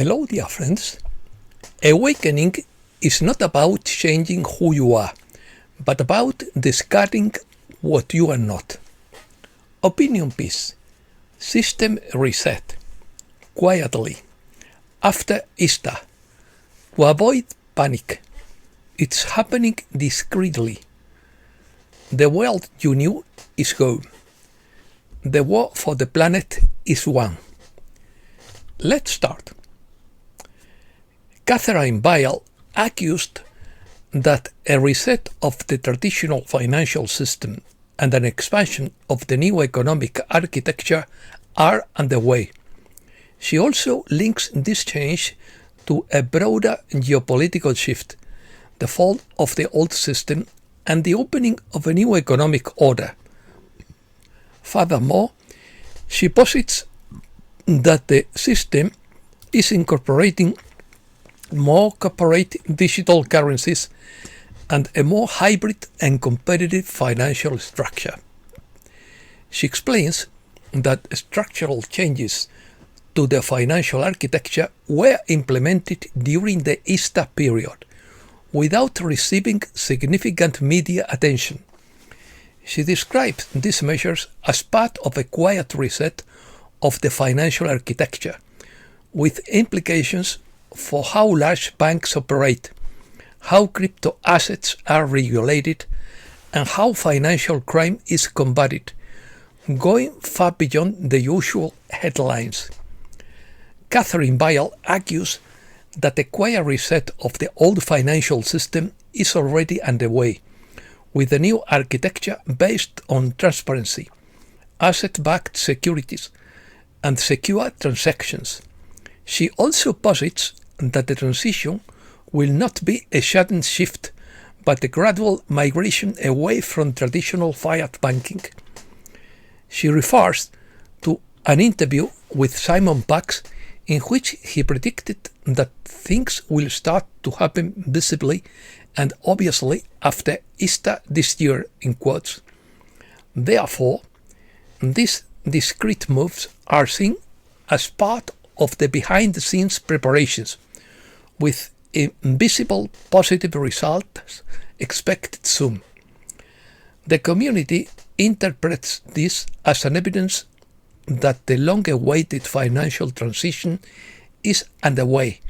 Hello, dear friends. Awakening is not about changing who you are, but about discarding what you are not. Opinion piece. System reset. Quietly. After Easter. To avoid panic. It's happening discreetly. The world you knew is gone. The war for the planet is won. Let's start. Catherine Weil accused that a reset of the traditional financial system and an expansion of the new economic architecture are underway. She also links this change to a broader geopolitical shift, the fall of the old system, and the opening of a new economic order. Furthermore, she posits that the system is incorporating more corporate digital currencies and a more hybrid and competitive financial structure. She explains that structural changes to the financial architecture were implemented during the Easter period without receiving significant media attention. She describes these measures as part of a quiet reset of the financial architecture, with implications for how large banks operate, how crypto assets are regulated, and how financial crime is combated, going far beyond the usual headlines. Catherine Weil argues that a quiet reset of the old financial system is already underway, with a new architecture based on transparency, asset-backed securities, and secure transactions. She also posits that the transition will not be a sudden shift, but a gradual migration away from traditional fiat banking. She refers to an interview with Simon Pax in which he predicted that things will start to happen visibly and obviously after Easter this year, in quotes. Therefore, these discrete moves are seen as part of the behind-the-scenes preparations, with invisible positive results expected soon. The community interprets this as an evidence that the long-awaited financial transition is underway,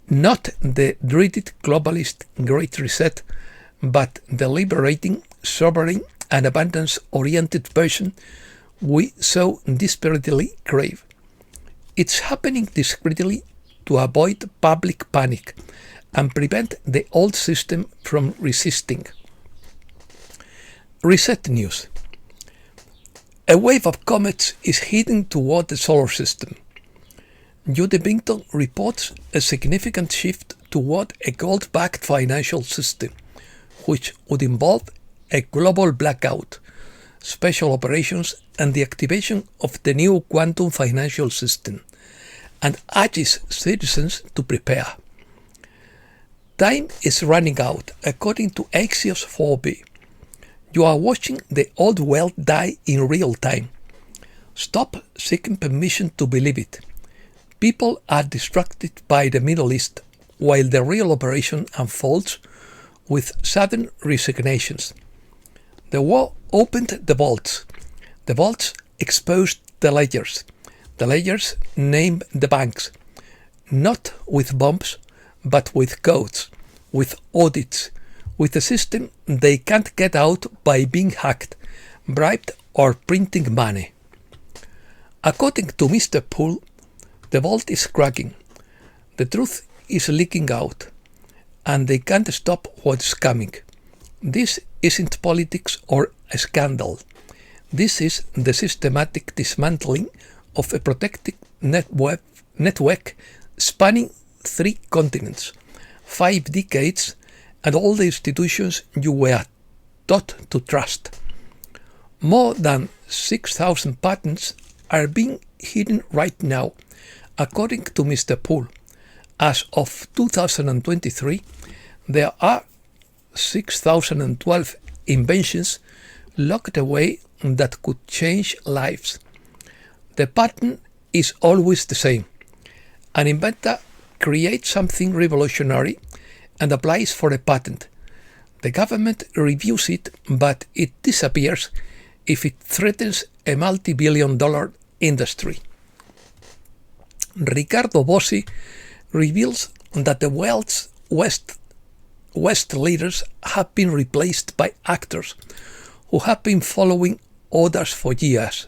not the dreaded globalist Great Reset, but the liberating, sovereign, and abundance-oriented version we so desperately crave. It's happening discreetly to avoid public panic and prevent the old system from resisting. Reset news. A wave of comets is heading toward the solar system. Judy Bington reports a significant shift toward a gold-backed financial system, which would involve a global blackout, special operations, and the activation of the new quantum financial system, and urges citizens to prepare. Time is running out, according to Axios 4b. You are watching the old world die in real time. Stop seeking permission to believe it. People are distracted by the Middle East, while the real operation unfolds with sudden resignations. The war opened the vaults. The vaults exposed the ledgers. The ledgers named the banks, not with bombs, but with codes, with audits, with a system they can't get out by being hacked, bribed, or printing money. According to Mr. Poole, the vault is cracking. The truth is leaking out, and they can't stop what's coming. This isn't politics or a scandal. This is the systematic dismantling of a protected network spanning 3 continents, 5 decades, and all the institutions you were taught to trust. More than 6,000 patents are being hidden right now, according to Mr. Poole. As of 2023, there are 6,012 inventions locked away that could change lives. The pattern is always the same. An inventor creates something revolutionary and applies for a patent. The government reviews it, but it disappears if it threatens a multi-billion-dollar industry. Ricardo Bossi reveals that the world's West leaders have been replaced by actors who have been following orders for years.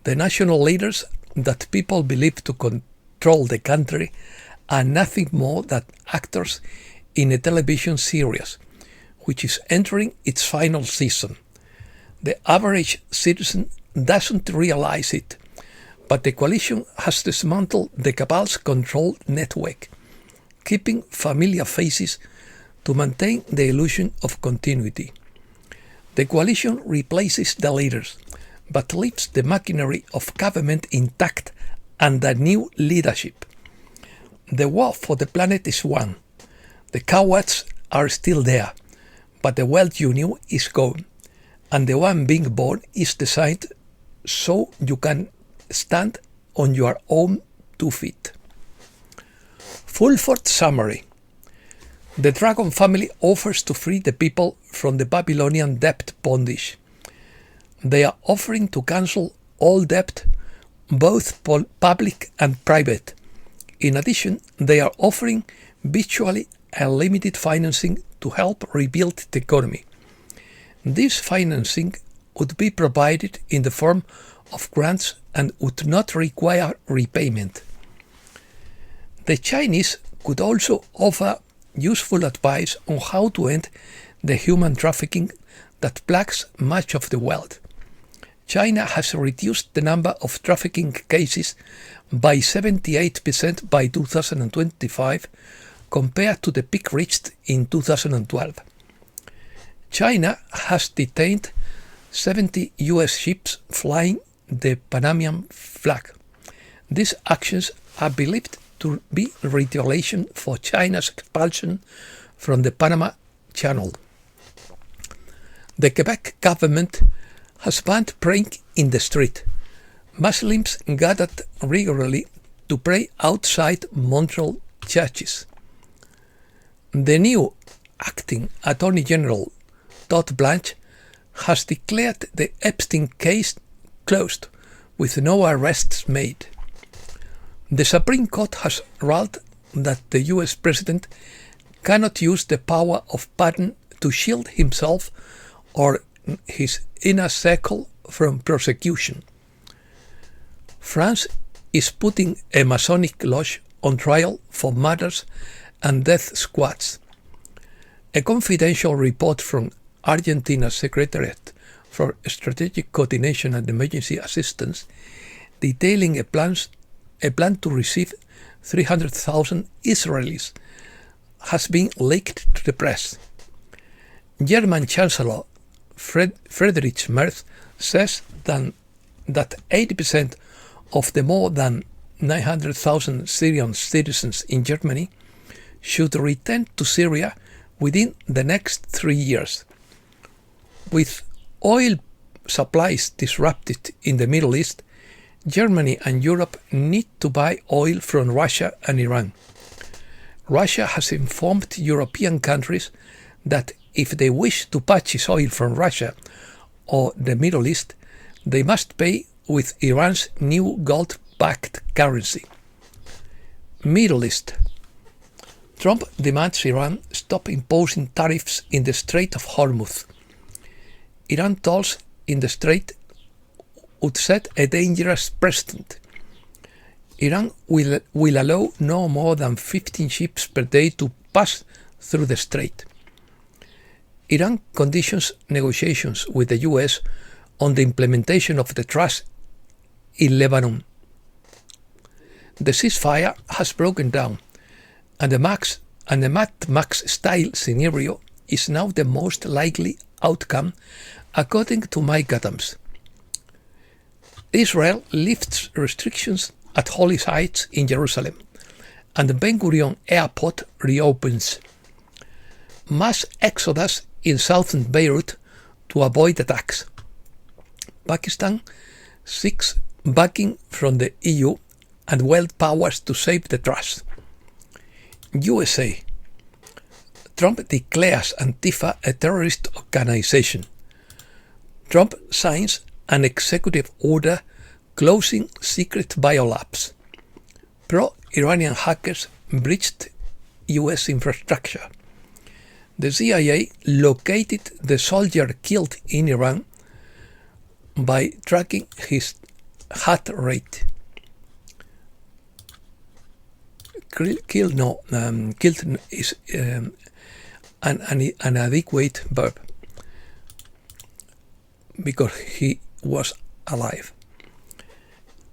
The national leaders that people believe to control the country are nothing more than actors in a television series, which is entering its final season. The average citizen doesn't realize it, but the coalition has dismantled the cabal's control network, keeping familiar faces to maintain the illusion of continuity. The coalition replaces the leaders, but leaves the machinery of government intact under new leadership. The war for the planet is won. The cowards are still there, but the world you knew is gone, and the one being born is designed so you can stand on your own 2 feet. Fulford summary. The Dragon family offers to free the people from the Babylonian debt bondage. They are offering to cancel all debt, both public and private. In addition, they are offering virtually unlimited financing to help rebuild the economy. This financing would be provided in the form of grants and would not require repayment. The Chinese could also offer useful advice on how to end the human trafficking that plagues much of the world. China has reduced the number of trafficking cases by 78% by 2025 compared to the peak reached in 2012. China has detained 70 US ships flying the Panamanian flag. These actions are believed to be retaliation for China's expulsion from the Panama Channel. The Quebec government has banned praying in the street. Muslims gathered regularly to pray outside Montreal churches. The new acting Attorney General, Todd Blanche, has declared the Epstein case closed, with no arrests made. The Supreme Court has ruled that the US President cannot use the power of pardon to shield himself or his inner circle from prosecution. France is putting a Masonic lodge on trial for murders and death squads. A confidential report from Argentina's Secretariat for Strategic Coordination and Emergency Assistance, detailing a plan to receive 300,000 Israelis, has been leaked to the press. German Chancellor Friedrich Merz says that 80% of the more than 900,000 Syrian citizens in Germany should return to Syria within the next 3 years. With oil supplies disrupted in the Middle East, Germany and Europe need to buy oil from Russia and Iran. Russia has informed European countries that if they wish to purchase oil from Russia or the Middle East, they must pay with Iran's new gold-backed currency. Middle East. Trump demands Iran stop imposing tariffs in the Strait of Hormuz. Iran tolls in the strait would set a dangerous precedent. Iran will allow no more than 15 ships per day to pass through the strait. Iran conditions negotiations with the US on the implementation of the truce in Lebanon. The ceasefire has broken down, and the Mad Max style scenario is now the most likely outcome, according to Mike Adams. Israel lifts restrictions at holy sites in Jerusalem, and the Ben Gurion airport reopens. Mass exodus in southern Beirut to avoid attacks. Pakistan seeks backing from the EU and world powers to save the trust. USA. Trump declares Antifa a terrorist organization. Trump signs an executive order closing secret biolabs. Pro-Iranian hackers breached US infrastructure. The CIA located the soldier killed in Iran by tracking his heart rate. Killed is an inadequate verb because he was alive.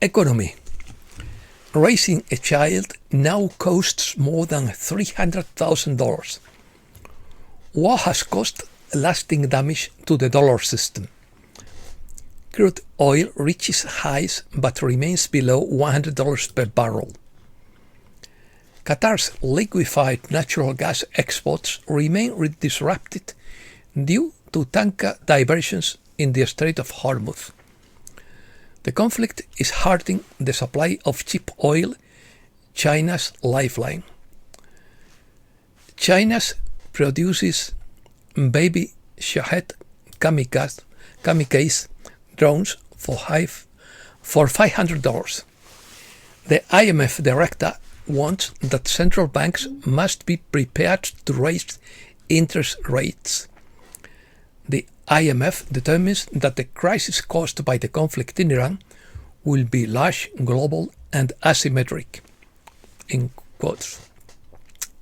Economy. Raising a child now costs more than $300,000. War has caused lasting damage to the dollar system. Crude oil reaches highs but remains below $100 per barrel. Qatar's liquefied natural gas exports remain disrupted due to tanker diversions in the Strait of Hormuz. The conflict is hurting the supply of cheap oil, China's lifeline. China produces baby Shahed kamikaze drones for $500. The IMF director wants that central banks must be prepared to raise interest rates. The IMF determines that the crisis caused by the conflict in Iran will be large, global, and asymmetric. In quotes.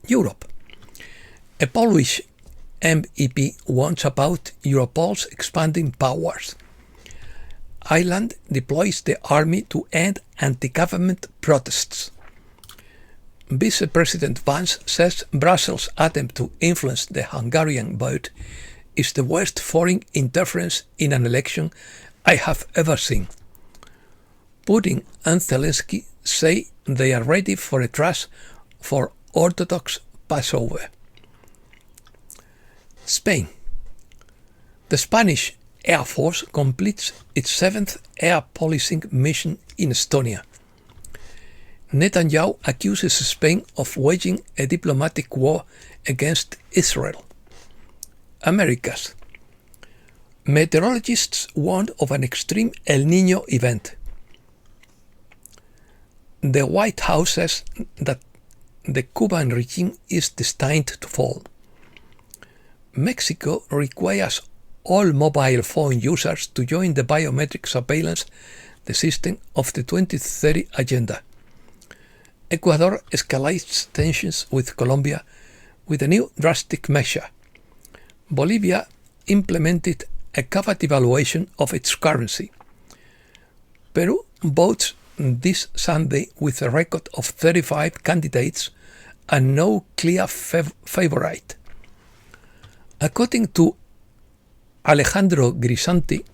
Europe. A Polish MEP warns about Europol's expanding powers. Ireland deploys the army to end anti-government protests. Vice President Vance says Brussels' attempt to influence the Hungarian vote is the worst foreign interference in an election I have ever seen. Putin and Zelensky say they are ready for a truce for Orthodox Passover. Spain. The Spanish Air Force completes its 7th air policing mission in Estonia. Netanyahu accuses Spain of waging a diplomatic war against Israel. Americas. Meteorologists warn of an extreme El Niño event. The White House says that the Cuban regime is destined to fall. Mexico requires all mobile phone users to join the biometric surveillance system of the 2030 agenda. Ecuador escalates tensions with Colombia with a new drastic measure. Bolivia implemented a covered devaluation of its currency. Peru votes this Sunday with a record of 35 candidates and no clear favorite. According to Alejandro Grisanti,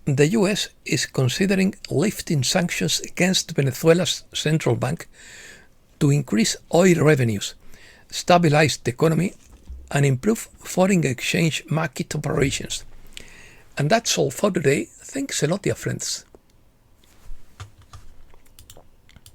the US is considering lifting sanctions against Venezuela's central bank to increase oil revenues, stabilize the economy, and improve foreign exchange market operations. And that's all for today. Thanks a lot, dear friends.